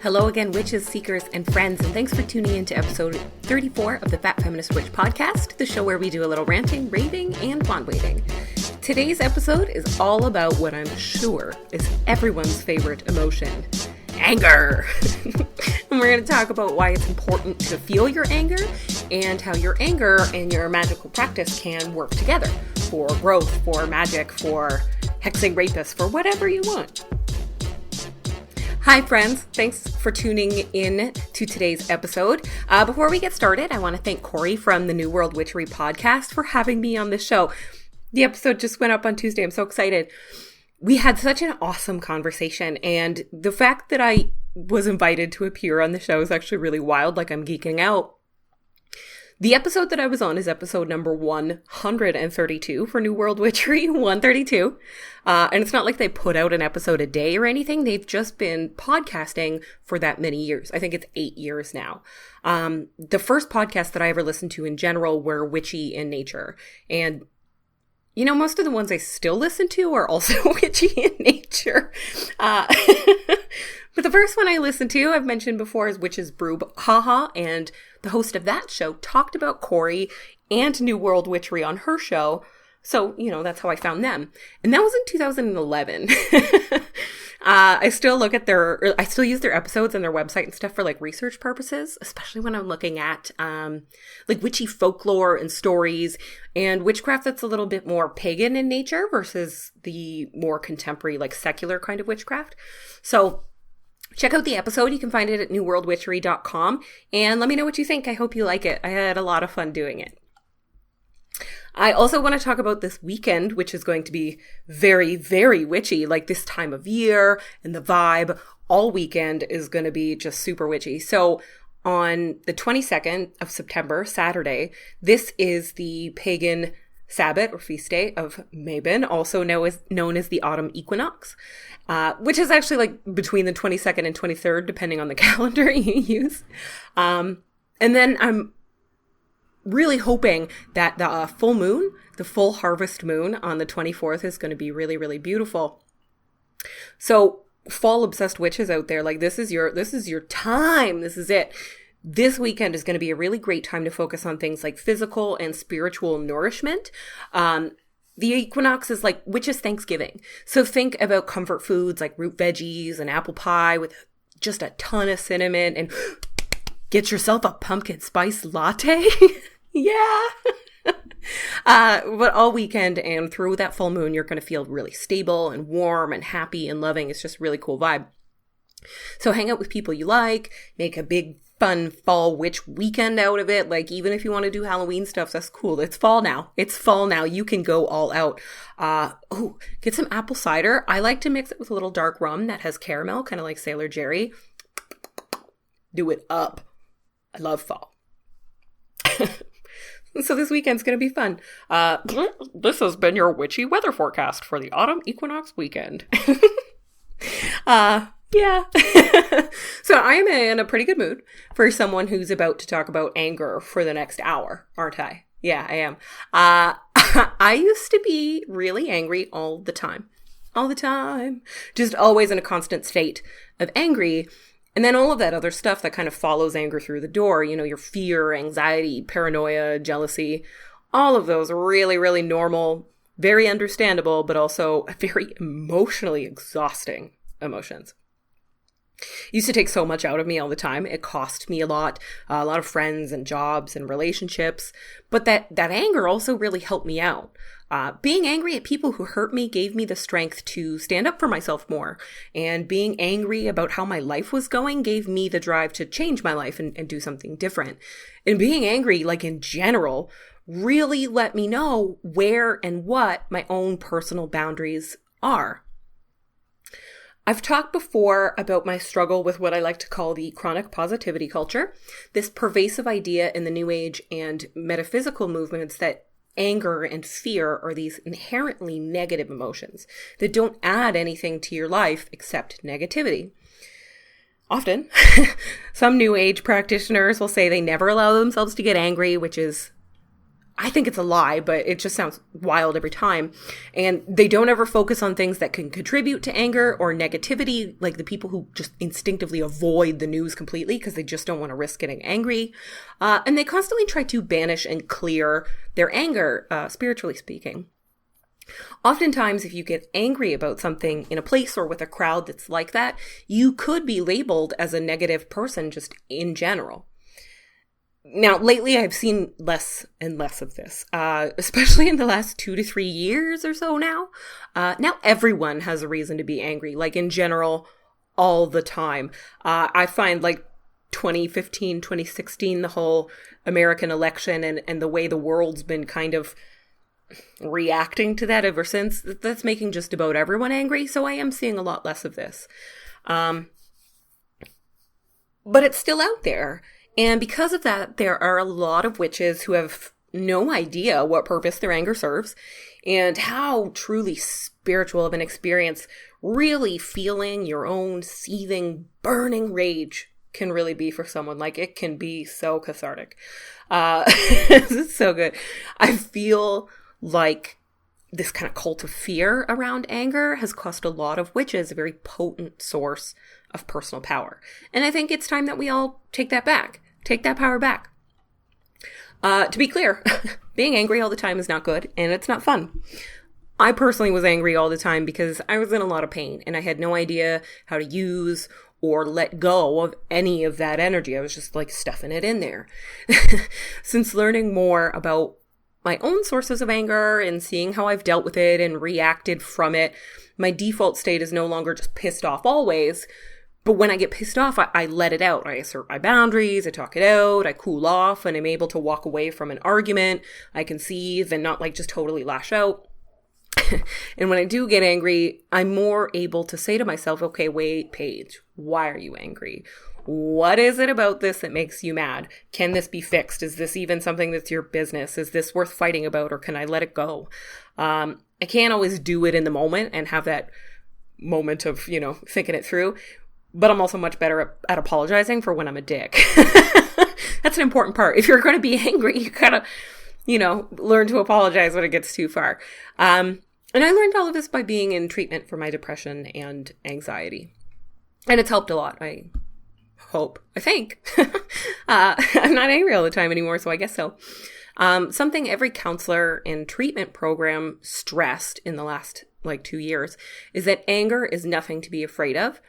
Hello again, witches, seekers, and friends, and thanks for tuning in to episode 34 of the Fat Feminist Witch Podcast, the show where we do a little ranting, raving, and wand waving. Today's episode is all about what I'm sure is everyone's favorite emotion, anger. And we're going to talk about why it's important to feel your anger and how your anger and your magical practice can work together for growth, for magic, for hexing rapists, for whatever you want. Hi friends, thanks for tuning in to today's episode. Before we get started, I want to thank Corey from the New World Witchery Podcast for having me on the show. The episode just went up on Tuesday. I'm so excited. We had such an awesome conversation, and the fact that I was invited to appear on the show is actually really wild, like I'm geeking out. The episode that I was on is episode number 132 for New World Witchery, 132. And it's not like they put out an episode a day or anything. They've just been podcasting for that many years. I think it's 8 years now. The first podcast that I ever listened to in general were witchy in nature. And, you know, most of the ones I still listen to are also witchy in nature. But the first one I listened to, I've mentioned before, is Witches Brew Haha, and the host of that show talked about Corey and New World Witchery on her show. So, you know, that's how I found them. And that was in 2011. I still use their episodes and their website and stuff for like research purposes, especially when I'm looking at like witchy folklore and stories and witchcraft that's a little bit more pagan in nature versus the more contemporary, like secular kind of witchcraft. So check out the episode. You can find it at newworldwitchery.com and let me know what you think. I hope you like it. I had a lot of fun doing it. I also want to talk about this weekend, which is going to be very, very witchy, like this time of year and the vibe all weekend is going to be just super witchy. So on the 22nd of September, Saturday, this is the pagan Sabbath or feast day of Mabon, also known as the autumn equinox, which is actually like between the 22nd and 23rd, depending on the calendar you use. And then I'm really hoping that the full moon, the full harvest moon on the 24th is going to be really, really beautiful. So fall obsessed witches out there, like this is your time. This is it. This weekend is going to be a really great time to focus on things like physical and spiritual nourishment. The equinox is like witches' Thanksgiving. So think about comfort foods like root veggies and apple pie with just a ton of cinnamon, and get yourself a pumpkin spice latte. Yeah. But all weekend and through that full moon, you're going to feel really stable and warm and happy and loving. It's just a really cool vibe. So hang out with people you like, make a big fun fall witch weekend out of it. Like even if you want to do Halloween stuff, that's cool. It's fall now. You can go all out. Get some apple cider. I like to mix it with a little dark rum that has caramel, kind of like Sailor Jerry. Do it up. I love fall. So this weekend's going to be fun. This has been your witchy weather forecast for the autumn equinox weekend. Yeah. So I'm in a pretty good mood for someone who's about to talk about anger for the next hour, aren't I? Yeah, I am. I used to be really angry all the time. Just always in a constant state of angry. And then all of that other stuff that kind of follows anger through the door, you know, your fear, anxiety, paranoia, jealousy, all of those are really, really normal, very understandable, but also very emotionally exhausting emotions. It used to take so much out of me all the time. It cost me a lot of friends and jobs and relationships. But that anger also really helped me out. Being angry at people who hurt me gave me the strength to stand up for myself more. And being angry about how my life was going gave me the drive to change my life and do something different. And being angry, like in general, really let me know where and what my own personal boundaries are. I've talked before about my struggle with what I like to call the chronic positivity culture, this pervasive idea in the New Age and metaphysical movements that anger and fear are these inherently negative emotions that don't add anything to your life except negativity. Often, some New Age practitioners will say they never allow themselves to get angry, which is I think it's a lie, but it just sounds wild every time. And they don't ever focus on things that can contribute to anger or negativity, like the people who just instinctively avoid the news completely because they just don't want to risk getting angry. And they constantly try to banish and clear their anger, spiritually speaking. Oftentimes, if you get angry about something in a place or with a crowd that's like that, you could be labeled as a negative person just in general. Now, lately, I've seen less and less of this, especially in the last 2 to 3 years or so now. Now everyone has a reason to be angry, like in general, all the time. I find like 2015, 2016, the whole American election and the way the world's been kind of reacting to that ever since, that's making just about everyone angry. So I am seeing a lot less of this. But it's still out there. And because of that, there are a lot of witches who have no idea what purpose their anger serves and how truly spiritual of an experience really feeling your own seething, burning rage can really be for someone. Like, it can be so cathartic. This is so good. I feel like this kind of cult of fear around anger has cost a lot of witches a very potent source of personal power. And I think it's time that we all take that back. Take that power back. To be clear, being angry all the time is not good, and it's not fun. I personally was angry all the time because I was in a lot of pain, and I had no idea how to use or let go of any of that energy. I was just like stuffing it in there. Since learning more about my own sources of anger and seeing how I've dealt with it and reacted from it, my default state is no longer just pissed off always. But when I get pissed off, I let it out. I assert my boundaries, I talk it out, I cool off, and I'm able to walk away from an argument. I can seethe and not like just totally lash out. And when I do get angry, I'm more able to say to myself, okay, wait, Paige, why are you angry? What is it about this that makes you mad? Can this be fixed? Is this even something that's your business? Is this worth fighting about, or can I let it go? I can't always do it in the moment and have that moment of, thinking it through. But I'm also much better at apologizing for when I'm a dick. That's an important part. If you're going to be angry, you gotta, learn to apologize when it gets too far. And I learned all of this by being in treatment for my depression and anxiety. And it's helped a lot, I think. I'm not angry all the time anymore, so I guess so. Something every counselor and treatment program stressed in the last 2 years is that anger is nothing to be afraid of.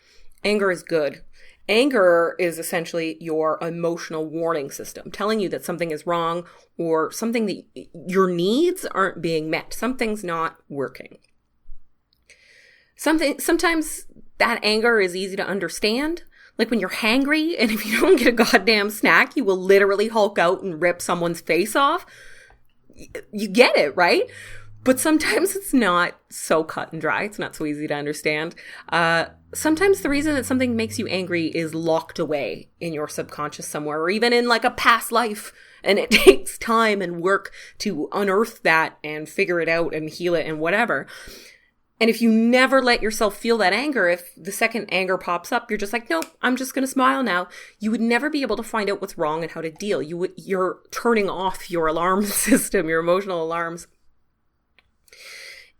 Anger is good. Anger is essentially your emotional warning system, telling you that something is wrong or something that your needs aren't being met. Something's not working. Sometimes that anger is easy to understand. Like when you're hangry and if you don't get a goddamn snack, you will literally Hulk out and rip someone's face off. You get it, right? But sometimes it's not so cut and dry. It's not so easy to understand. Sometimes the reason that something makes you angry is locked away in your subconscious somewhere, or even in a past life. And it takes time and work to unearth that and figure it out and heal it and whatever. And if you never let yourself feel that anger, if the second anger pops up, you're just like, nope, I'm just going to smile now. You would never be able to find out what's wrong and how to deal. You're turning off your alarm system, your emotional alarms.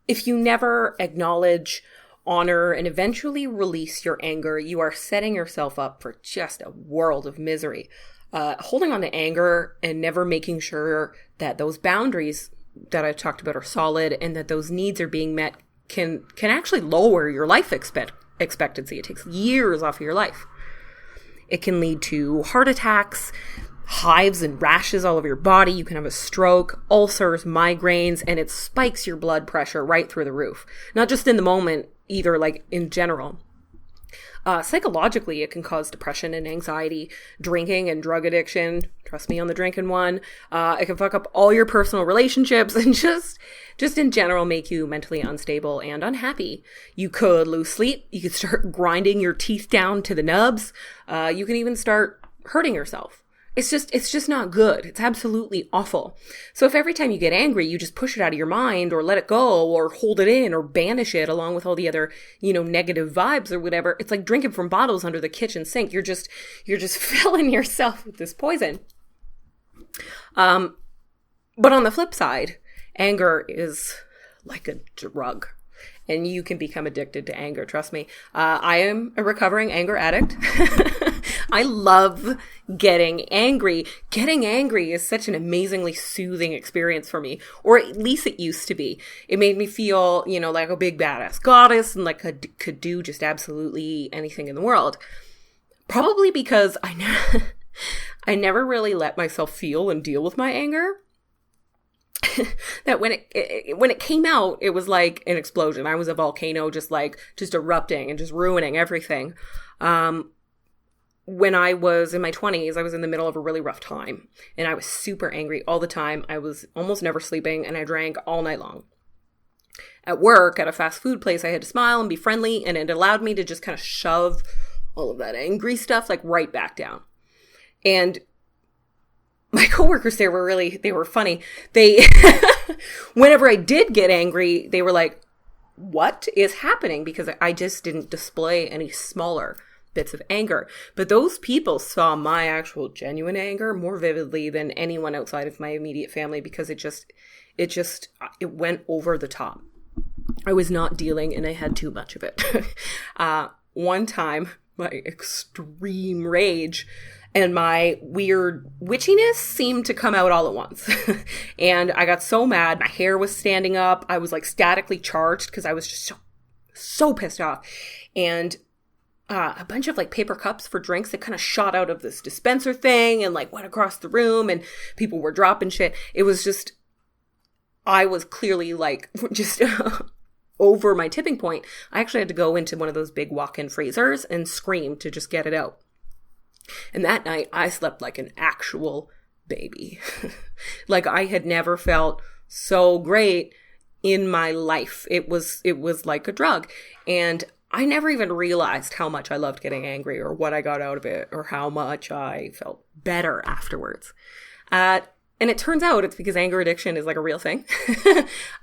If you never acknowledge, honor, and eventually release your anger, you are setting yourself up for just a world of misery. Holding on to anger and never making sure that those boundaries that I talked about are solid and that those needs are being met can actually lower your life expectancy. It takes years off of your life. It can lead to heart attacks, hives and rashes all over your body. You can have a stroke, ulcers, migraines, and it spikes your blood pressure right through the roof. Not just in the moment, either in general. Psychologically, it can cause depression and anxiety, drinking and drug addiction. Trust me on the drinking one. It can fuck up all your personal relationships and just in general make you mentally unstable and unhappy. You could lose sleep. You could start grinding your teeth down to the nubs. You can even start hurting yourself. It's just not good. It's absolutely awful. So if every time you get angry, you just push it out of your mind or let it go or hold it in or banish it along with all the other, negative vibes or whatever, it's like drinking from bottles under the kitchen sink. You're just filling yourself with this poison. But on the flip side, anger is like a drug. And you can become addicted to anger. Trust me. I am a recovering anger addict. I love getting angry. Getting angry is such an amazingly soothing experience for me. Or at least it used to be. It made me feel, like a big badass goddess and like I could do just absolutely anything in the world. Probably because I never really let myself feel and deal with my anger. That when it came out, it was like an explosion. I was a volcano, just erupting and just ruining everything. When I was in my 20s, I was in the middle of a really rough time, and I was super angry all the time. I was almost never sleeping, and I drank all night long. At work, at a fast food place, I had to smile and be friendly, and it allowed me to just kind of shove all of that angry stuff right back down. And my coworkers there they were funny. They, whenever I did get angry, they were like, what is happening? Because I just didn't display any smaller bits of anger. But those people saw my actual genuine anger more vividly than anyone outside of my immediate family, because it went over the top. I was not dealing, and I had too much of it. One time, my extreme rage and my weird witchiness seemed to come out all at once. And I got so mad. My hair was standing up. I was statically charged because I was just so pissed off. And a bunch of paper cups for drinks that kind of shot out of this dispenser thing and went across the room, and people were dropping shit. It was just, I was clearly just over my tipping point. I actually had to go into one of those big walk-in freezers and scream to just get it out. And that night, I slept like an actual baby. I had never felt so great in my life. It was like a drug. And I never even realized how much I loved getting angry, or what I got out of it, or how much I felt better afterwards. And it turns out it's because anger addiction is a real thing.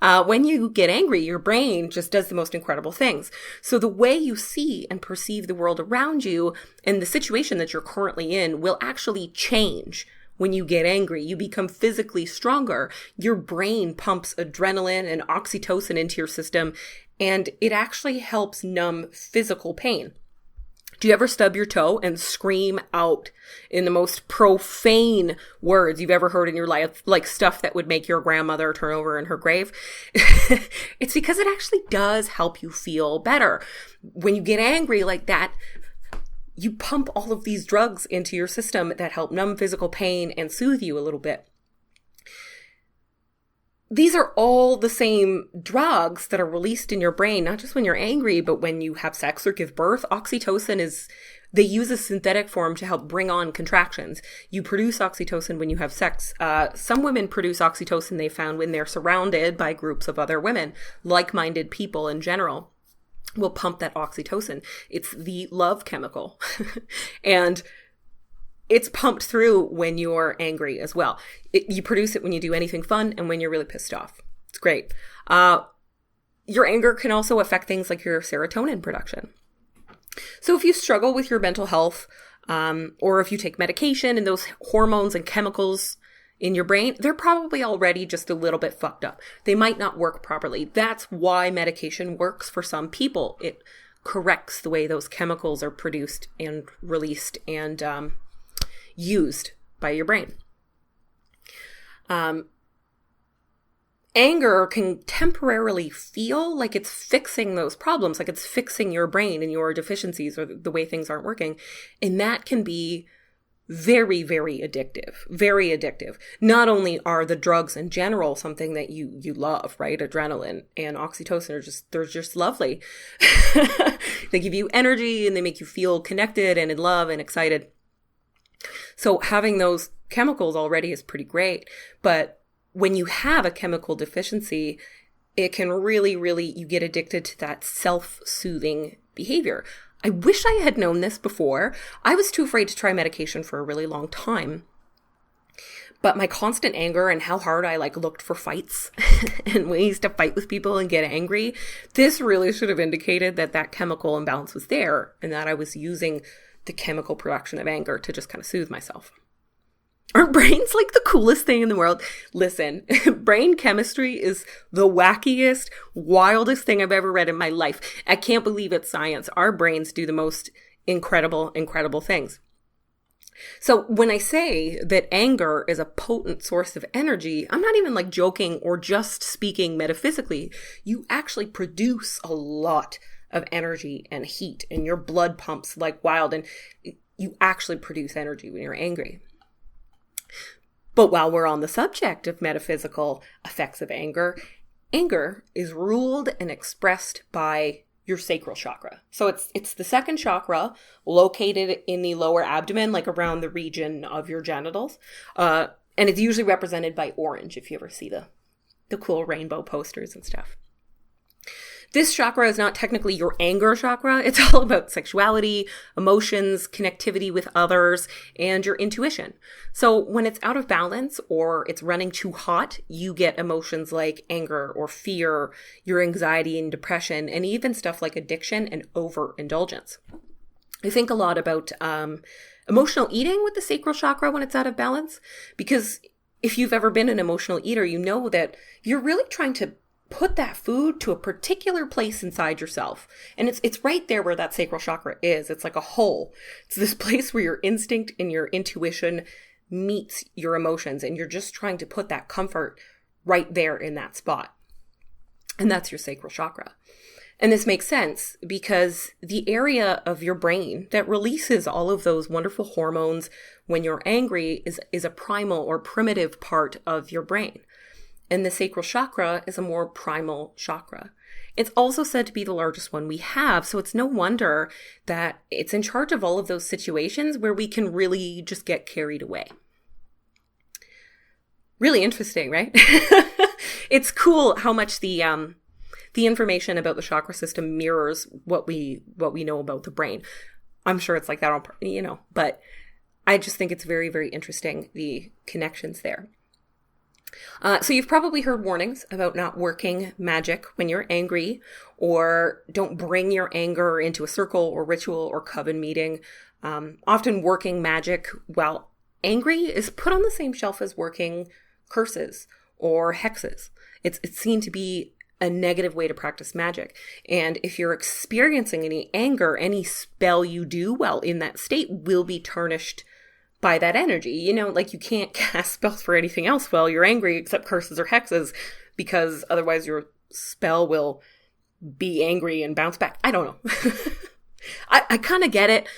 When you get angry, your brain just does the most incredible things. So the way you see and perceive the world around you and the situation that you're currently in will actually change. When you get angry, you become physically stronger. Your brain pumps adrenaline and oxytocin into your system, and it actually helps numb physical pain. Do you ever stub your toe and scream out in the most profane words you've ever heard in your life, stuff that would make your grandmother turn over in her grave? It's because it actually does help you feel better. When you get angry like that, you pump all of these drugs into your system that help numb physical pain and soothe you a little bit. These are all the same drugs that are released in your brain, not just when you're angry, but when you have sex or give birth. Oxytocin they use a synthetic form to help bring on contractions. You produce oxytocin when you have sex. Some women produce oxytocin, they found, when they're surrounded by groups of other women. Like-minded people in general will pump that oxytocin. It's the love chemical. And it's pumped through when you're angry as well. You produce it when you do anything fun and when you're really pissed off. It's great. Your anger can also affect things like your serotonin production. So if you struggle with your mental health, or if you take medication and those hormones and chemicals in your brain, they're probably already just a little bit fucked up. They might not work properly. That's why medication works for some people. It corrects the way those chemicals are produced and released and used by your brain. Anger can temporarily feel like it's fixing those problems, like it's fixing your brain and your deficiencies or the way things aren't working. And that can be very, very addictive, very addictive. Not only are the drugs in general something that you love, right? Adrenaline and oxytocin they're just lovely. They give you energy and they make you feel connected and in love and excited. So having those chemicals already is pretty great. But when you have a chemical deficiency, it can really, you get addicted to that self-soothing behavior. I wish I had known this before. I was too afraid to try medication for a really long time. But my constant anger and how hard I looked for fights and ways to fight with people and get angry, this really should have indicated that chemical imbalance was there and that I was using the chemical production of anger to just kind of soothe myself. Or brain's like the coolest thing in the world. Listen, brain chemistry is the wackiest, wildest thing I've ever read in my life. I can't believe it's science. Our brains do the most incredible, incredible things. So when I say that anger is a potent source of energy, I'm not even like joking or just speaking metaphysically. You actually produce a lot of energy and heat, and your blood pumps like wild, and you actually produce energy when you're angry. But while we're on the subject of metaphysical effects of anger, anger is ruled and expressed by your sacral chakra. So it's the second chakra located in the lower abdomen, like around the region of your genitals. And it's usually represented by orange, if you ever see the cool rainbow posters and stuff. This chakra is not technically your anger chakra. It's all about sexuality, emotions, connectivity with others, and your intuition. So when it's out of balance or it's running too hot, you get emotions like anger or fear, your anxiety and depression, and even stuff like addiction and overindulgence. I think a lot about emotional eating with the sacral chakra when it's out of balance, because if you've ever been an emotional eater, you know that you're really trying to put that food to a particular place inside yourself. And it's right there where that sacral chakra is. It's like a hole. It's this place where your instinct and your intuition meets your emotions. And you're just trying to put that comfort right there in that spot. And that's your sacral chakra. And this makes sense because the area of your brain that releases all of those wonderful hormones when you're angry is a primal or primitive part of your brain. And the sacral chakra is a more primal chakra. It's also said to be the largest one we have, so it's no wonder that it's in charge of all of those situations where we can really just get carried away. Really interesting, right? It's cool how much the information about the chakra system mirrors what we know about the brain. I'm sure it's like that on, but I just think it's very, very interesting, the connections there. So you've probably heard warnings about not working magic when you're angry, or don't bring your anger into a circle or ritual or coven meeting. Often working magic while angry is put on the same shelf as working curses or hexes. It's seen to be a negative way to practice magic. And if you're experiencing any anger, any spell you do while in that state will be tarnished by that energy. Like you can't cast spells for anything else while you're angry except curses or hexes, because otherwise your spell will be angry and bounce back. I don't know. I kind of get it.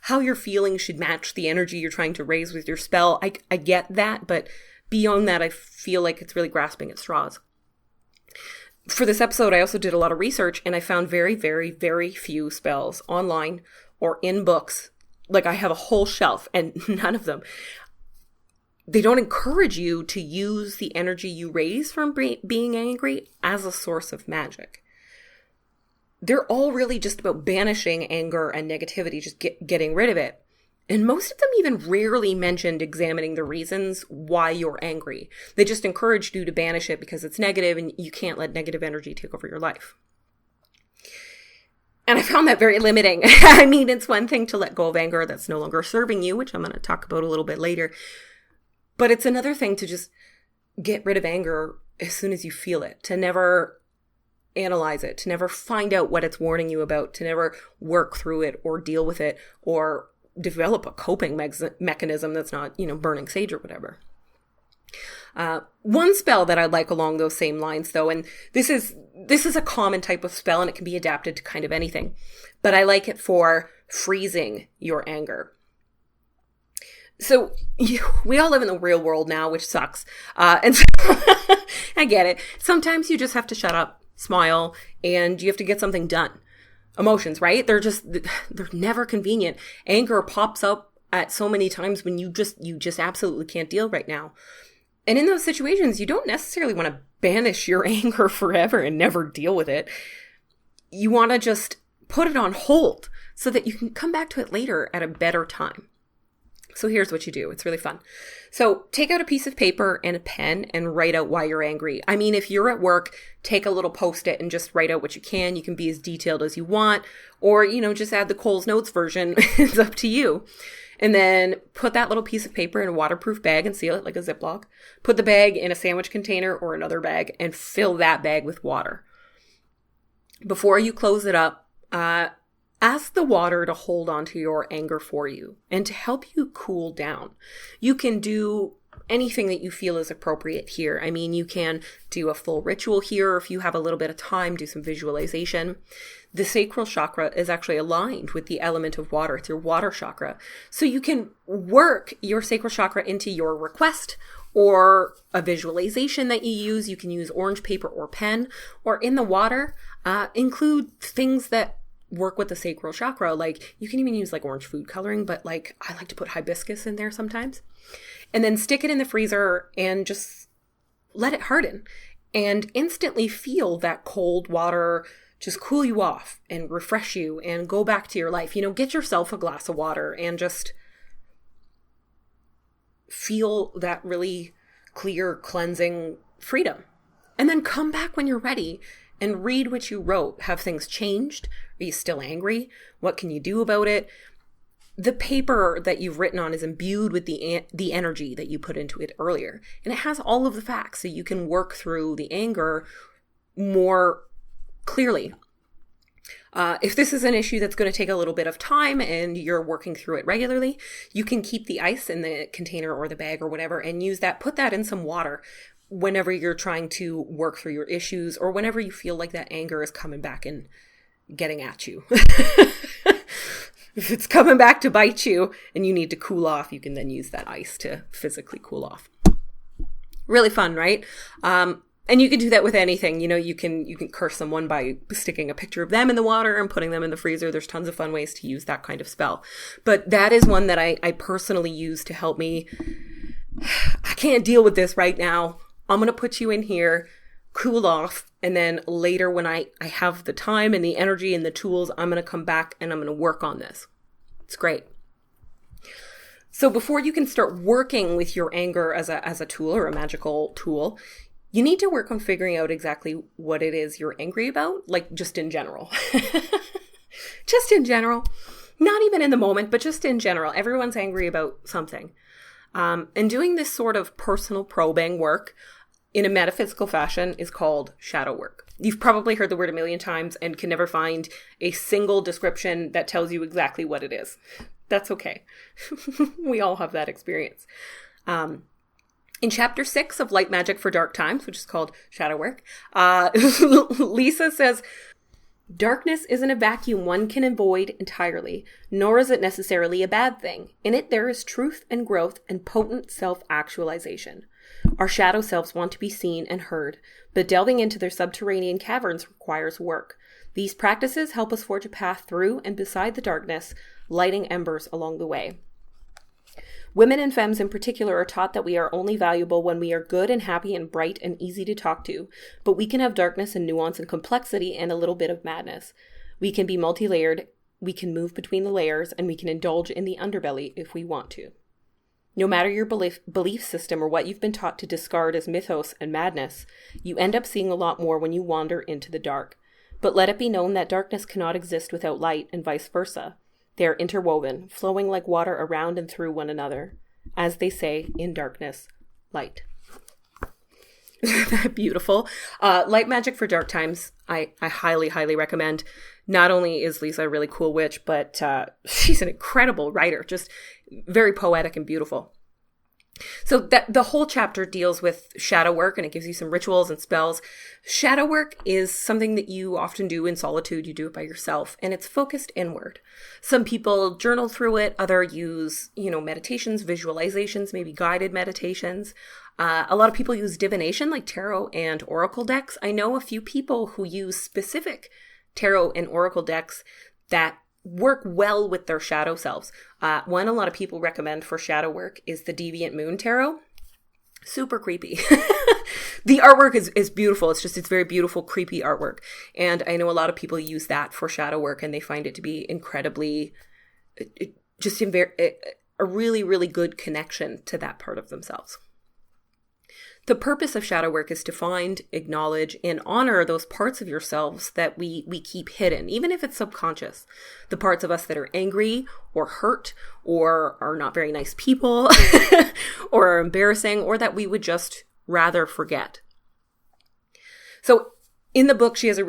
How you're feeling should match the energy you're trying to raise with your spell. I get that, but beyond that, I feel like it's really grasping at straws. For this episode, I also did a lot of research, and I found very, very, very few spells online or in books. Like I have a whole shelf, and none of them, they don't encourage you to use the energy you raise from being angry as a source of magic. They're all really just about banishing anger and negativity, just getting rid of it. And most of them even rarely mentioned examining the reasons why you're angry. They just encouraged you to banish it because it's negative and you can't let negative energy take over your life. And I found that very limiting. I mean, it's one thing to let go of anger that's no longer serving you, which I'm going to talk about a little bit later. But it's another thing to just get rid of anger as soon as you feel it, to never analyze it, to never find out what it's warning you about, to never work through it or deal with it or develop a coping mechanism that's not, burning sage or whatever. One spell that I like along those same lines, though, and this is a common type of spell and it can be adapted to kind of anything, but I like it for freezing your anger. So we all live in the real world now, which sucks. And so I get it. Sometimes you just have to shut up, smile, and you have to get something done. Emotions, right? They're never convenient. Anger pops up at so many times when you just absolutely can't deal right now. And in those situations, you don't necessarily want to banish your anger forever and never deal with it. You want to just put it on hold so that you can come back to it later at a better time. So here's what you do. It's really fun. So take out a piece of paper and a pen and write out why you're angry. I mean, if you're at work, take a little Post-it and just write out what you can. You can be as detailed as you want, or, just add the Coles Notes version. It's up to you. And then put that little piece of paper in a waterproof bag and seal it like a Ziploc. Put the bag in a sandwich container or another bag and fill that bag with water. Before you close it up, ask the water to hold on to your anger for you and to help you cool down. You can do anything that you feel is appropriate here. I mean, you can do a full ritual here, or if you have a little bit of time, do some visualization. The sacral chakra is actually aligned with the element of water. It's your water chakra. So you can work your sacral chakra into your request or a visualization that you use. You can use orange paper or pen, or in the water, include things that work with the sacral chakra. Like you can even use like orange food coloring, but like I like to put hibiscus in there sometimes. And then stick it in the freezer and just let it harden and instantly feel that cold water just cool you off and refresh you and go back to your life. You know, get yourself a glass of water and just feel that really clear, cleansing freedom. And then come back when you're ready and read what you wrote. Have things changed? Are you still angry? What can you do about it? The paper that you've written on is imbued with the energy that you put into it earlier. And it has all of the facts, so you can work through the anger more clearly. If this is an issue that's going to take a little bit of time and you're working through it regularly, you can keep the ice in the container or the bag or whatever and use that, put that in some water whenever you're trying to work through your issues or whenever you feel like that anger is coming back and getting at you. If it's coming back to bite you and you need to cool off, you can then use that ice to physically cool off. Really fun, right? And you can do that with anything. You know, you can curse someone by sticking a picture of them in the water and putting them in the freezer. There's tons of fun ways to use that kind of spell. But that is one that I personally use to help me. I can't deal with this right now. I'm going to put you in here, cool off. And then later when I have the time and the energy and the tools, I'm going to come back and I'm going to work on this. It's great. So before you can start working with your anger as a tool or a magical tool, you need to work on figuring out exactly what it is you're angry about, like just in general. Just in general. Not even in the moment, but just in general. Everyone's angry about something. And doing this sort of personal probing work in a metaphysical fashion is called shadow work. You've probably heard the word a million times and can never find a single description that tells you exactly what it is. That's okay. We all have that experience. In chapter 6 of Light Magic for Dark Times, which is called Shadow Work, Lisa says, "Darkness isn't a vacuum one can avoid entirely, nor is it necessarily a bad thing. In it there is truth and growth and potent self-actualization. Our shadow selves want to be seen and heard, but delving into their subterranean caverns requires work. These practices help us forge a path through and beside the darkness, lighting embers along the way. Women and femmes in particular are taught that we are only valuable when we are good and happy and bright and easy to talk to, but we can have darkness and nuance and complexity and a little bit of madness. We can be multi-layered, we can move between the layers, and we can indulge in the underbelly if we want to. No matter your belief system or what you've been taught to discard as mythos and madness, you end up seeing a lot more when you wander into the dark. But let it be known that darkness cannot exist without light and vice versa. They are interwoven, flowing like water around and through one another. As they say, in darkness, light." Isn't that beautiful? Light Magic for Dark Times, I highly, highly recommend. Not only is Lisa a really cool witch, but she's an incredible writer, just very poetic and beautiful. So that the whole chapter deals with shadow work, and it gives you some rituals and spells. Shadow work is something that you often do in solitude. You do it by yourself, and it's focused inward. Some people journal through it. Others use, meditations, visualizations, maybe guided meditations. A lot of people use divination, like tarot and oracle decks. I know a few people who use specific tarot and oracle decks that work well with their shadow selves. One a lot of people recommend for shadow work is the Deviant Moon Tarot. Super creepy. The artwork is beautiful. It's very beautiful, creepy artwork. And I know a lot of people use that for shadow work and they find it to be incredibly, a really, really good connection to that part of themselves. The purpose of shadow work is to find, acknowledge, and honor those parts of yourselves that we keep hidden, even if it's subconscious. The parts of us that are angry or hurt or are not very nice people or are embarrassing or that we would just rather forget. So in the book, she has a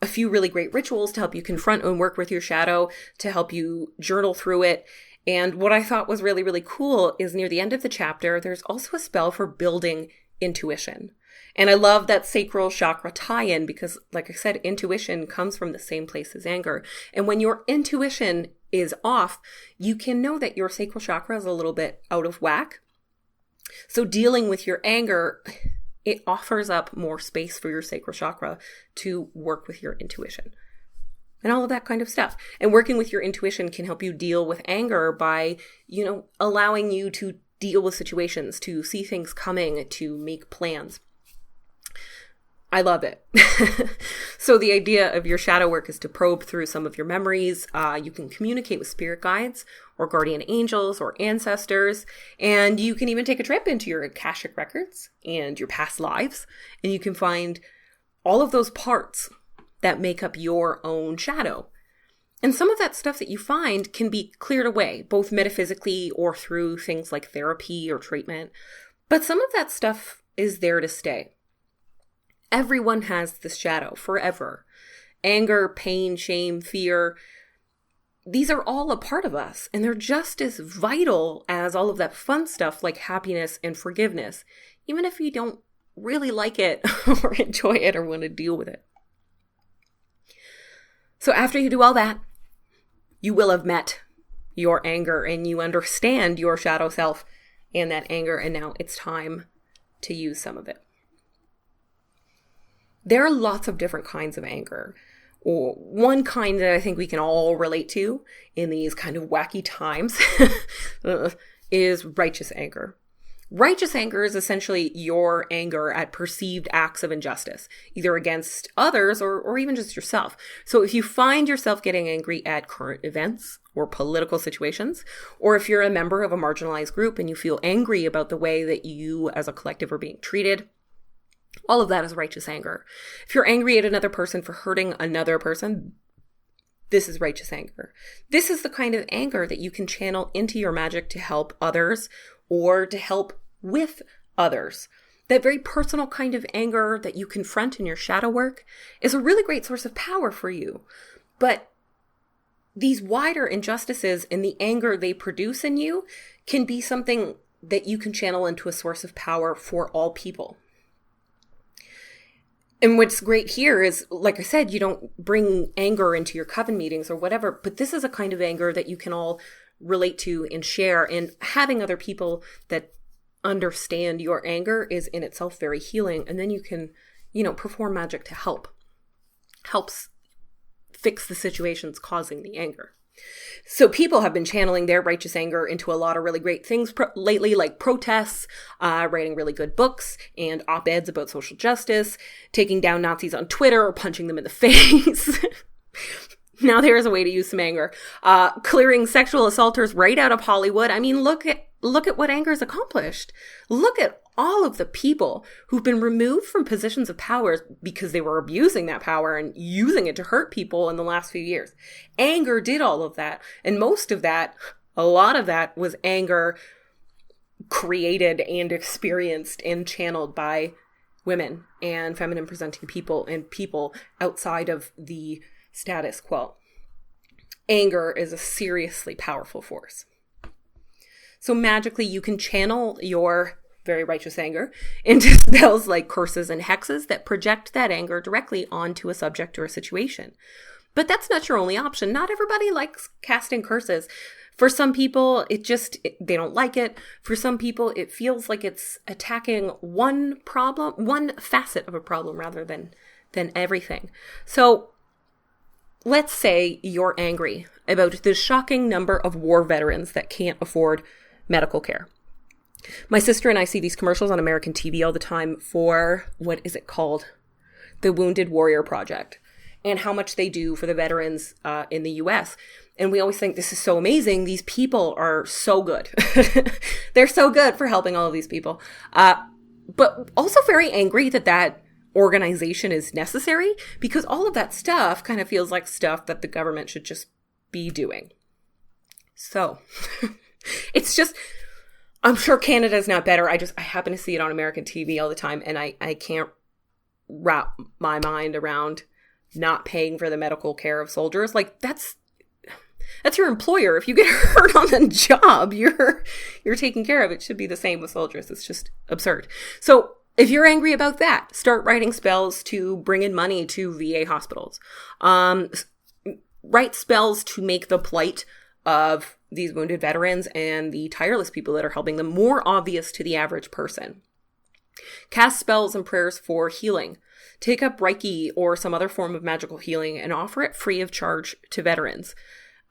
few really great rituals to help you confront and work with your shadow, to help you journal through it. And what I thought was really, really cool is near the end of the chapter, there's also a spell for building intuition. And I love that sacral chakra tie-in because, like I said, intuition comes from the same place as anger. And when your intuition is off, you can know that your sacral chakra is a little bit out of whack. So dealing with your anger, it offers up more space for your sacral chakra to work with your intuition. And all of that kind of stuff. And working with your intuition can help you deal with anger by, allowing you to deal with situations, to see things coming, to make plans. I love it. So the idea of your shadow work is to probe through some of your memories. You can communicate with spirit guides or guardian angels or ancestors. And you can even take a trip into your Akashic records and your past lives. And you can find all of those parts that make up your own shadow. And some of that stuff that you find can be cleared away, both metaphysically or through things like therapy or treatment. But some of that stuff is there to stay. Everyone has this shadow forever. Anger, pain, shame, fear, these are all a part of us, and they're just as vital as all of that fun stuff like happiness and forgiveness, even if you don't really like it or enjoy it or want to deal with it. So after you do all that, you will have met your anger and you understand your shadow self and that anger, and now it's time to use some of it. There are lots of different kinds of anger. One kind that I think we can all relate to in these kind of wacky times is righteous anger. Righteous anger is essentially your anger at perceived acts of injustice, either against others or even just yourself. So if you find yourself getting angry at current events or political situations, or if you're a member of a marginalized group and you feel angry about the way that you as a collective are being treated, all of that is righteous anger. If you're angry at another person for hurting another person, this is righteous anger. This is the kind of anger that you can channel into your magic to help others or to help with others. That very personal kind of anger that you confront in your shadow work is a really great source of power for you. But these wider injustices and the anger they produce in you can be something that you can channel into a source of power for all people. And what's great here is, like I said, you don't bring anger into your coven meetings or whatever, but this is a kind of anger that you can all relate to and share. And having other people that understand your anger is in itself very healing. And then you can, perform magic to helps fix the situations causing the anger. So people have been channeling their righteous anger into a lot of really great things lately, like protests, writing really good books and op-eds about social justice, taking down Nazis on Twitter or punching them in the face. Now there's a way to use some anger. Clearing sexual assaulters right out of Hollywood. I mean, look at what anger's accomplished. Look at all of the people who've been removed from positions of power because they were abusing that power and using it to hurt people in the last few years. Anger did all of that. And a lot of that was anger created and experienced and channeled by women and feminine presenting people and people outside of the status quo. Anger is a seriously powerful force. So magically, you can channel your very righteous anger into spells like curses and hexes that project that anger directly onto a subject or a situation. But that's not your only option. Not everybody likes casting curses. For some people, they don't like it. For some people, it feels like it's attacking one facet of a problem rather than everything. So let's say you're angry about the shocking number of war veterans that can't afford medical care. My sister and I see these commercials on American TV all the time for, what is it called? The Wounded Warrior Project. and how much they do for the veterans in the US. And we always think this is so amazing. These people are so good. They're so good for helping all of these people. But also very angry that organization is necessary, because all of that stuff kind of feels like stuff that the government should just be doing. So it's just, I'm sure Canada's not better. I happen to see it on American TV all the time, and I can't wrap my mind around not paying for the medical care of soldiers. Like, that's your employer. If you get hurt on the job, you're taking care of it. It should be the same with soldiers. It's just absurd. So if you're angry about that, start writing spells to bring in money to VA hospitals. Write spells to make the plight of these wounded veterans and the tireless people that are helping them more obvious to the average person. Cast spells and prayers for healing. Take up Reiki or some other form of magical healing and offer it free of charge to veterans.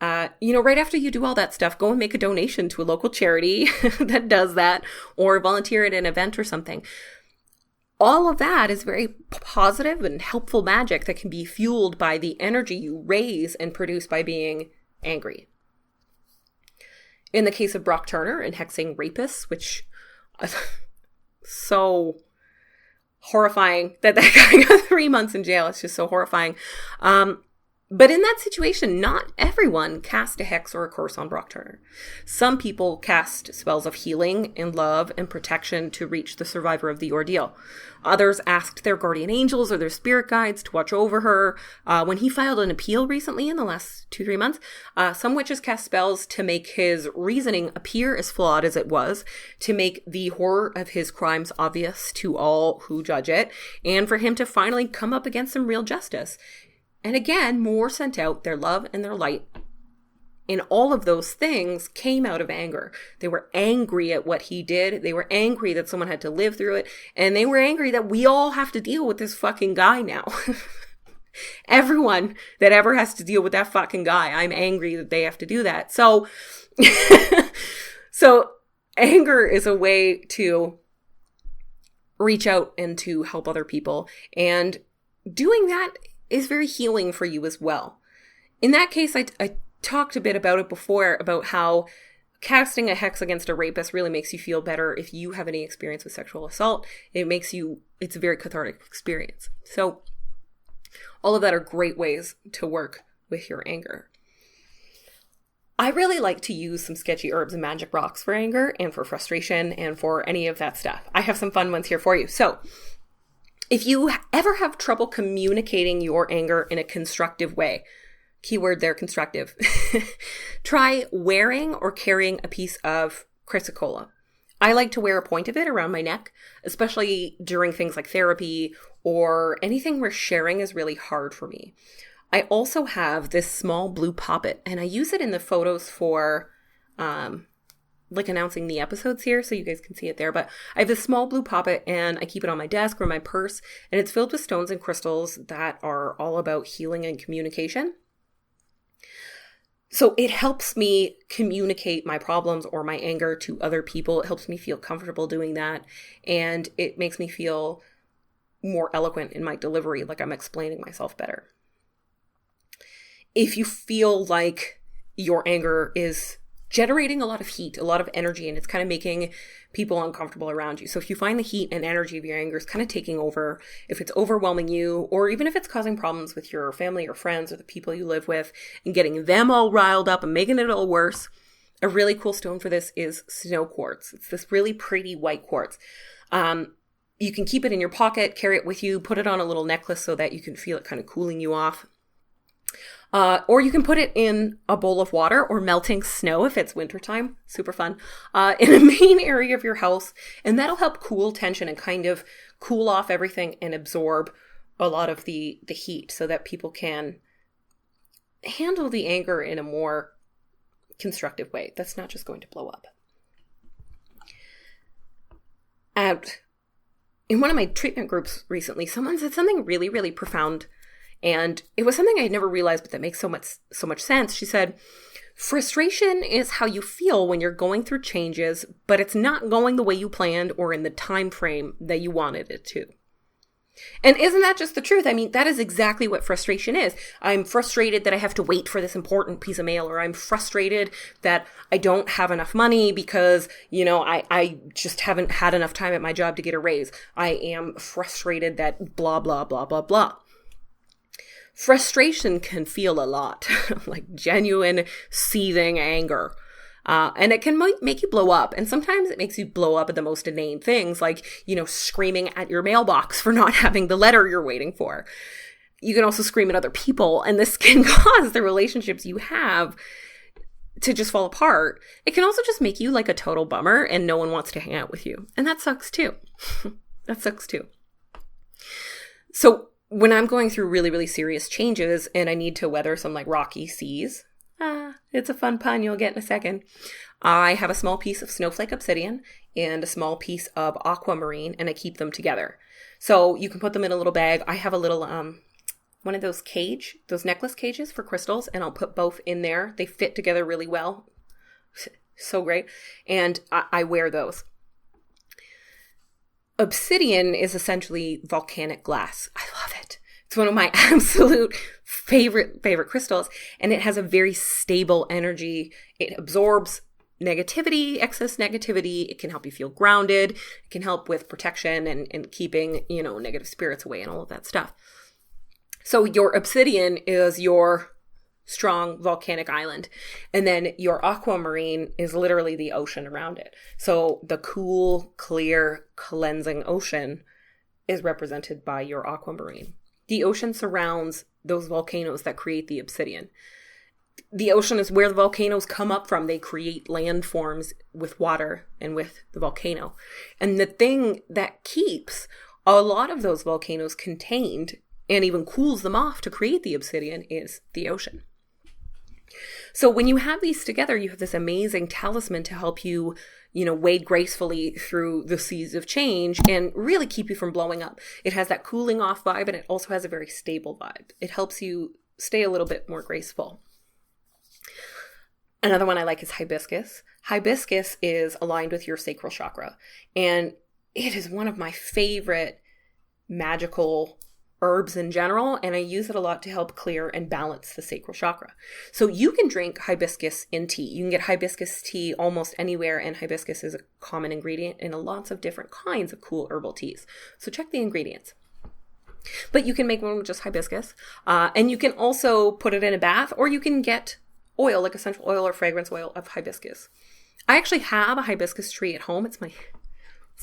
Right after you do all that stuff, go and make a donation to a local charity that does that, or volunteer at an event or something. All of that is very positive and helpful magic that can be fueled by the energy you raise and produce by being angry. In the case of Brock Turner and hexing rapists, which so horrifying that guy got 3 months in jail. It's just so horrifying. But in that situation, not everyone cast a hex or a curse on Brock Turner. Some people cast spells of healing and love and protection to reach the survivor of the ordeal. Others asked their guardian angels or their spirit guides to watch over her. When he filed an appeal recently in the last 2-3 months, some witches cast spells to make his reasoning appear as flawed as it was, to make the horror of his crimes obvious to all who judge it, and for him to finally come up against some real justice. And again, more sent out their love and their light. And all of those things came out of anger. They were angry at what he did. They were angry that someone had to live through it. And they were angry that we all have to deal with this fucking guy now. Everyone that ever has to deal with that fucking guy, I'm angry that they have to do that. So, so anger is a way to reach out and to help other people. And doing that is very healing for you as well. In that case, I talked a bit about it before, about how casting a hex against a rapist really makes you feel better if you have any experience with sexual assault. It's a very cathartic experience. So all of that are great ways to work with your anger. I really like to use some sketchy herbs and magic rocks for anger and for frustration and for any of that stuff. I have some fun ones here for you. So if you ever have trouble communicating your anger in a constructive way, keyword there, constructive, try wearing or carrying a piece of chrysocolla. I like to wear a point of it around my neck, especially during things like therapy or anything where sharing is really hard for me. I also have this small blue poppet, and I use it in the photos for announcing the episodes here, so you guys can see it there. But I have this small blue poppet, and I keep it on my desk or my purse, and it's filled with stones and crystals that are all about healing and communication. So it helps me communicate my problems or my anger to other people. It helps me feel comfortable doing that, and it makes me feel more eloquent in my delivery, like I'm explaining myself better. If you feel like your anger is generating a lot of heat, a lot of energy, and it's kind of making people uncomfortable around you. So if you find the heat and energy of your anger is kind of taking over, if it's overwhelming you, or even if it's causing problems with your family or friends or the people you live with and getting them all riled up and making it all worse, a really cool stone for this is snow quartz. It's this really pretty white quartz. You can keep it in your pocket, carry it with you, put it on a little necklace so that you can feel it kind of cooling you off. Or you can put it in a bowl of water or melting snow if it's wintertime. Super fun. In a main area of your house. And that'll help cool tension and kind of cool off everything and absorb a lot of the heat so that people can handle the anger in a more constructive way. That's not just going to blow up. In one of my treatment groups recently, someone said something really, really profound. And it was something I had never realized, but that makes so much sense. She said, frustration is how you feel when you're going through changes, but it's not going the way you planned or in the time frame that you wanted it to. And isn't that just the truth? I mean, that is exactly what frustration is. I'm frustrated that I have to wait for this important piece of mail, or I'm frustrated that I don't have enough money because, I just haven't had enough time at my job to get a raise. I am frustrated that blah, blah, blah, blah, blah. Frustration can feel a lot, like genuine seething anger. And it can make you blow up. And sometimes it makes you blow up at the most inane things, like, screaming at your mailbox for not having the letter you're waiting for. You can also scream at other people, and this can cause the relationships you have to just fall apart. It can also just make you like a total bummer, and no one wants to hang out with you. And that sucks too. That sucks too. So when I'm going through really, really serious changes and I need to weather some like rocky seas, it's a fun pun you'll get in a second, I have a small piece of snowflake obsidian and a small piece of aquamarine, and I keep them together. So you can put them in a little bag. I have a little, one of those necklace cages for crystals, and I'll put both in there. They fit together really well. So great. And I wear those. Obsidian is essentially volcanic glass. I love it. It's one of my absolute favorite crystals, and it has a very stable energy. It absorbs negativity, excess negativity. It can help you feel grounded. It can help with protection and keeping, negative spirits away and all of that stuff. So your obsidian is your strong volcanic island. And then your aquamarine is literally the ocean around it. So the cool, clear, cleansing ocean is represented by your aquamarine. The ocean surrounds those volcanoes that create the obsidian. The ocean is where the volcanoes come up from. They create landforms with water and with the volcano. And the thing that keeps a lot of those volcanoes contained and even cools them off to create the obsidian is the ocean. So when you have these together, you have this amazing talisman to help you, wade gracefully through the seas of change and really keep you from blowing up. It has that cooling off vibe, and it also has a very stable vibe. It helps you stay a little bit more graceful. Another one I like is hibiscus. Hibiscus is aligned with your sacral chakra, and it is one of my favorite magical herbs in general, and I use it a lot to help clear and balance the sacral chakra. So you can drink hibiscus in tea. You can get hibiscus tea almost anywhere, and hibiscus is a common ingredient in lots of different kinds of cool herbal teas. So check the ingredients. But you can make one with just hibiscus, and you can also put it in a bath, or you can get oil, like essential oil or fragrance oil of hibiscus. I actually have a hibiscus tree at home. It's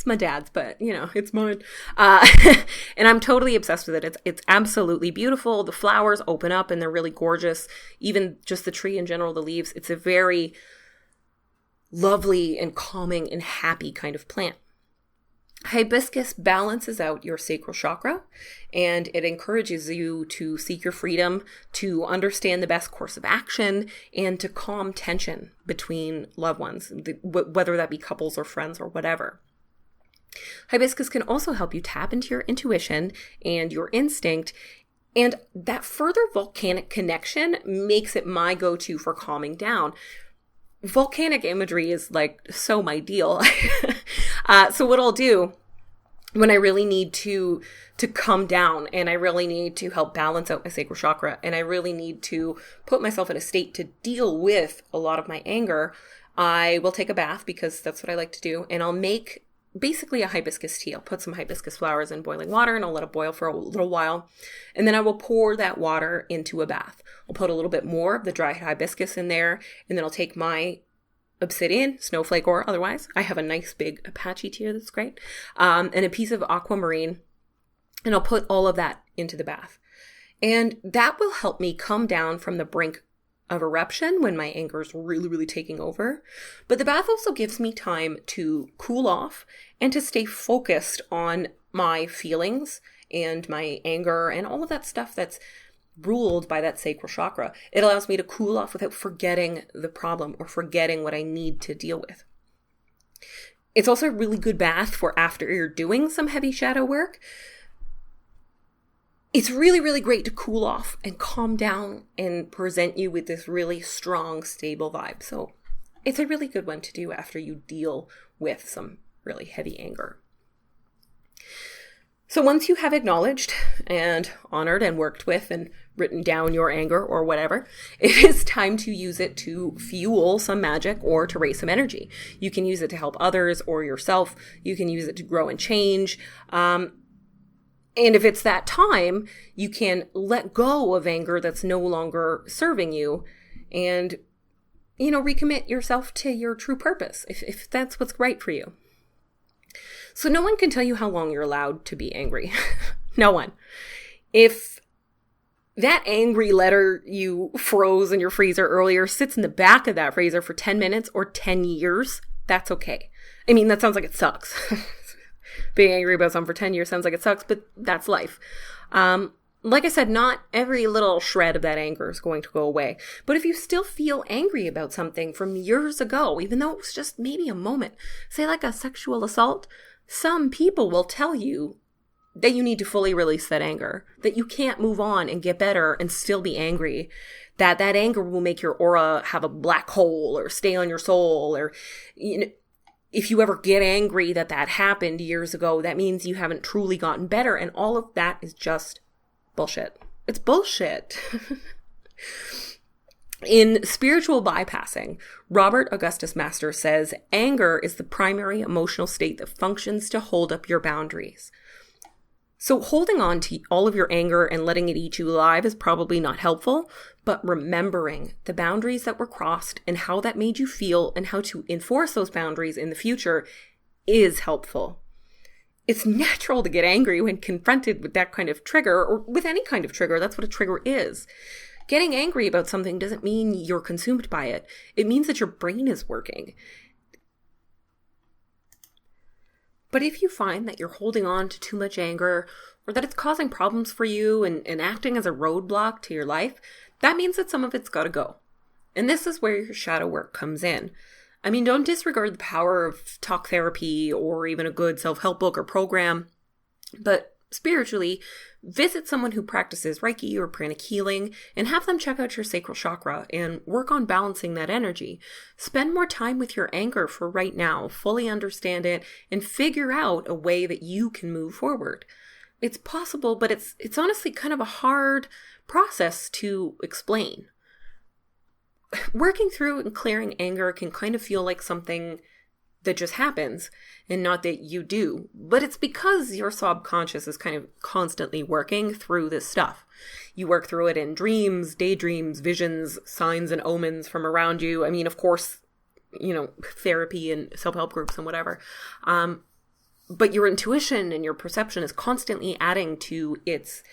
my dad's, but it's mine. And I'm totally obsessed with it. It's absolutely beautiful. The flowers open up and they're really gorgeous. Even just the tree in general, the leaves, it's a very lovely and calming and happy kind of plant. Hibiscus balances out your sacral chakra, and it encourages you to seek your freedom, to understand the best course of action, and to calm tension between loved ones, whether that be couples or friends or whatever. Hibiscus can also help you tap into your intuition and your instinct, and that further volcanic connection makes it my go-to for calming down. Volcanic imagery is like so my deal. So what I'll do when I really need to calm down, and I really need to help balance out my sacral chakra, and I really need to put myself in a state to deal with a lot of my anger, I will take a bath, because that's what I like to do, and I'll make basically a hibiscus tea. I'll put some hibiscus flowers in boiling water, and I'll let it boil for a little while. And then I will pour that water into a bath. I'll put a little bit more of the dry hibiscus in there, and then I'll take my obsidian, snowflake or otherwise. I have a nice big Apache tier that's great. And a piece of aquamarine, and I'll put all of that into the bath. And that will help me come down from the brink of eruption when my anger is really, really taking over. But the bath also gives me time to cool off and to stay focused on my feelings and my anger and all of that stuff that's ruled by that sacral chakra. It allows me to cool off without forgetting the problem or forgetting what I need to deal with. It's also a really good bath for after you're doing some heavy shadow work. It's really, really great to cool off and calm down and present you with this really strong, stable vibe. So it's a really good one to do after you deal with some really heavy anger. So once you have acknowledged and honored and worked with and written down your anger or whatever, it is time to use it to fuel some magic or to raise some energy. You can use it to help others or yourself. You can use it to grow and change. And if it's that time, you can let go of anger that's no longer serving you and, recommit yourself to your true purpose, if that's what's right for you. So no one can tell you how long you're allowed to be angry. No one. If that angry letter you froze in your freezer earlier sits in the back of that freezer for 10 minutes or 10 years, that's okay. I mean, that sounds like it sucks. Being angry about something for 10 years sounds like it sucks, but that's life. Like I said, not every little shred of that anger is going to go away. But if you still feel angry about something from years ago, even though it was just maybe a moment, say like a sexual assault, some people will tell you that you need to fully release that anger, that you can't move on and get better and still be angry, that anger will make your aura have a black hole or stay on your soul, or, if you ever get angry that happened years ago, that means you haven't truly gotten better. And all of that is just bullshit. It's bullshit. In Spiritual Bypassing, Robert Augustus Masters says, anger is the primary emotional state that functions to hold up your boundaries. So holding on to all of your anger and letting it eat you alive is probably not helpful, but remembering the boundaries that were crossed and how that made you feel and how to enforce those boundaries in the future is helpful. It's natural to get angry when confronted with that kind of trigger, or with any kind of trigger. That's what a trigger is. Getting angry about something doesn't mean you're consumed by it. It means that your brain is working. But if you find that you're holding on to too much anger, or that it's causing problems for you and acting as a roadblock to your life, that means that some of it's got to go. And this is where your shadow work comes in. I mean, don't disregard the power of talk therapy or even a good self-help book or program, but spiritually, visit someone who practices Reiki or pranic healing and have them check out your sacral chakra and work on balancing that energy. Spend more time with your anger for right now, fully understand it, and figure out a way that you can move forward. It's possible, but it's honestly kind of a hard process to explain. Working through and clearing anger can kind of feel like something that just happens and not that you do. But it's because your subconscious is kind of constantly working through this stuff. You work through it in dreams, daydreams, visions, signs and omens from around you. I mean, of course, therapy and self-help groups and whatever. But your intuition and your perception is constantly adding to its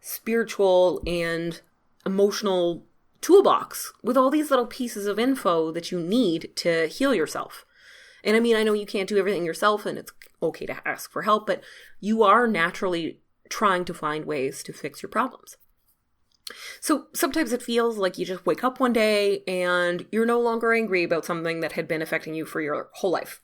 spiritual and emotional toolbox with all these little pieces of info that you need to heal yourself. And I mean, I know you can't do everything yourself and it's okay to ask for help, but you are naturally trying to find ways to fix your problems. So sometimes it feels like you just wake up one day and you're no longer angry about something that had been affecting you for your whole life.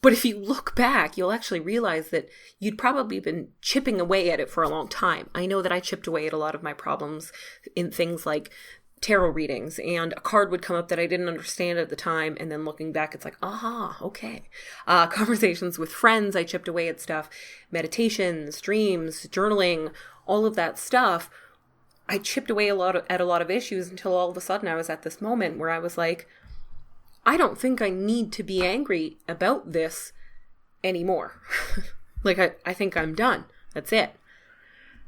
But if you look back, you'll actually realize that you'd probably been chipping away at it for a long time. I know that I chipped away at a lot of my problems in things like tarot readings, and a card would come up that I didn't understand at the time, and then looking back, it's like, aha, okay. Conversations with friends, I chipped away at stuff. Meditations, dreams, journaling, all of that stuff. I chipped away at a lot of issues until all of a sudden I was at this moment where I was like, I don't think I need to be angry about this anymore. I think I'm done. That's it.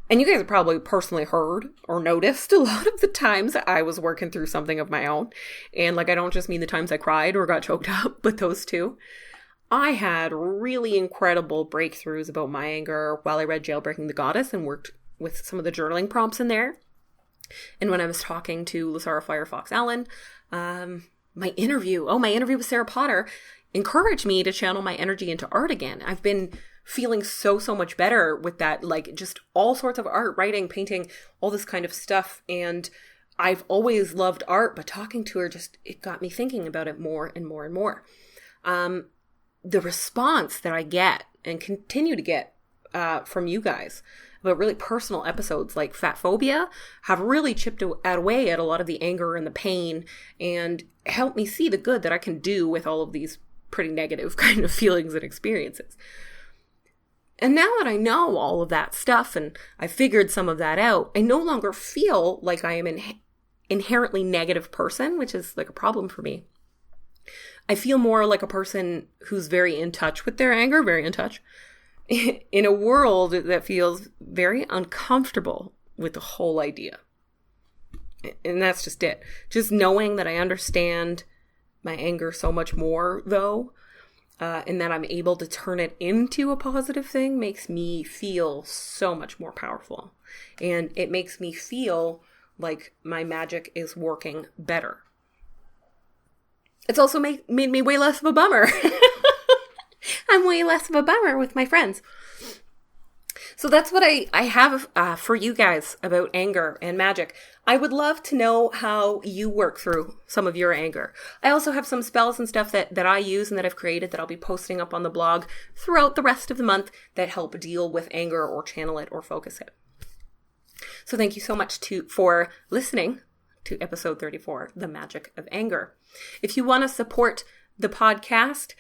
And you guys have probably personally heard or noticed a lot of the times I was working through something of my own. And I don't just mean the times I cried or got choked up, but those too. I had really incredible breakthroughs about my anger while I read Jailbreaking the Goddess and worked with some of the journaling prompts in there. And when I was talking to Lasara Firefox Allen, my interview with Sarah Potter encouraged me to channel my energy into art again. I've been feeling so much better with that, just all sorts of art, writing, painting, all this kind of stuff. And I've always loved art, but talking to her it got me thinking about it more and more and more. The response that I get and continue to get from you guys about really personal episodes like Fat Phobia have really chipped away at a lot of the anger and the pain and helped me see the good that I can do with all of these pretty negative kind of feelings and experiences. And now that I know all of that stuff and I figured some of that out, I no longer feel like I am an inherently negative person, which is like a problem for me. I feel more like a person who's very in touch with their anger, very in touch, in a world that feels very uncomfortable with the whole idea. And that's just it. Just knowing that I understand my anger so much more, though, and that I'm able to turn it into a positive thing makes me feel so much more powerful. And it makes me feel like my magic is working better. It's also made me way less of a bummer. I'm way less of a bummer with my friends. So that's what I have for you guys about anger and magic. I would love to know how you work through some of your anger. I also have some spells and stuff that I use and that I've created that I'll be posting up on the blog throughout the rest of the month that help deal with anger or channel it or focus it. So thank you so much for listening to episode 34, The Magic of Anger. If you want to support the podcast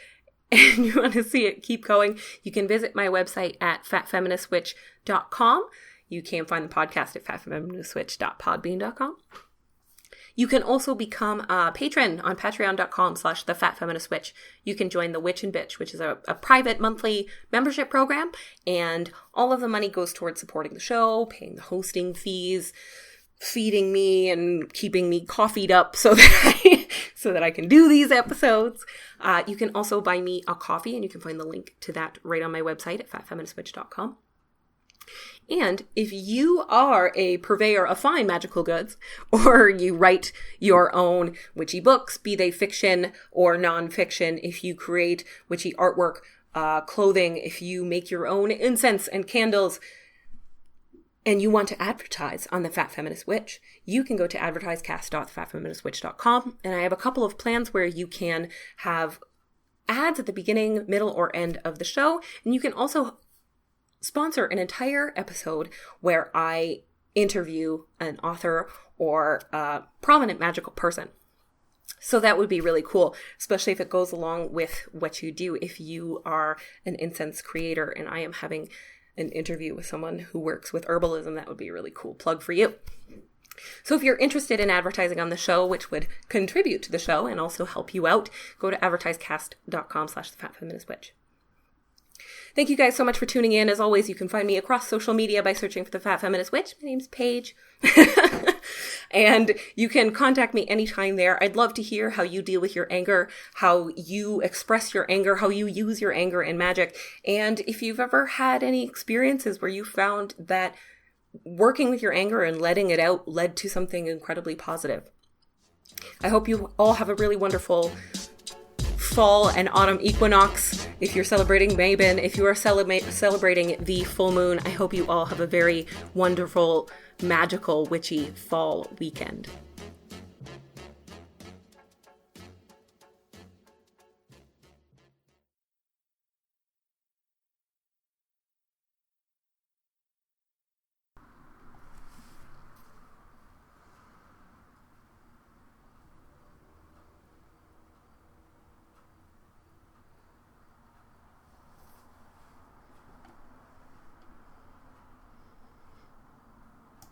and you want to see it keep going, you can visit my website at fatfeministwitch.com. You can find the podcast at fatfeministwitch.podbean.com. You can also become a patron on patreon.com/thefatfeministwitch. You can join the Witch and Bitch, which is a private monthly membership program. And all of the money goes towards supporting the show, paying the hosting fees, feeding me and keeping me coffeed up so that I can do these episodes. You can also buy me a coffee, and you can find the link to that right on my website at fatfeministwitch.com. And if you are a purveyor of fine magical goods, or you write your own witchy books, be they fiction or nonfiction, if you create witchy artwork, clothing, if you make your own incense and candles, and you want to advertise on the Fat Feminist Witch, you can go to advertisecast.thefatfeministwitch.com. And I have a couple of plans where you can have ads at the beginning, middle, or end of the show. And you can also sponsor an entire episode where I interview an author or a prominent magical person. So that would be really cool, especially if it goes along with what you do. If you are an incense creator and I am having an interview with someone who works with herbalism, that would be a really cool plug for you. So if you're interested in advertising on the show, which would contribute to the show and also help you out, go to advertisecast.com/thefatfeministwitch. Thank you guys so much for tuning in. As always, you can find me across social media by searching for the Fat Feminist Witch. My name's Paige. And you can contact me anytime there. I'd love to hear how you deal with your anger, how you express your anger, how you use your anger in magic. And if you've ever had any experiences where you found that working with your anger and letting it out led to something incredibly positive. I hope you all have a really wonderful fall and autumn equinox. If you're celebrating Mabon, if you are celebrating the full moon, I hope you all have a very wonderful, magical, witchy fall weekend.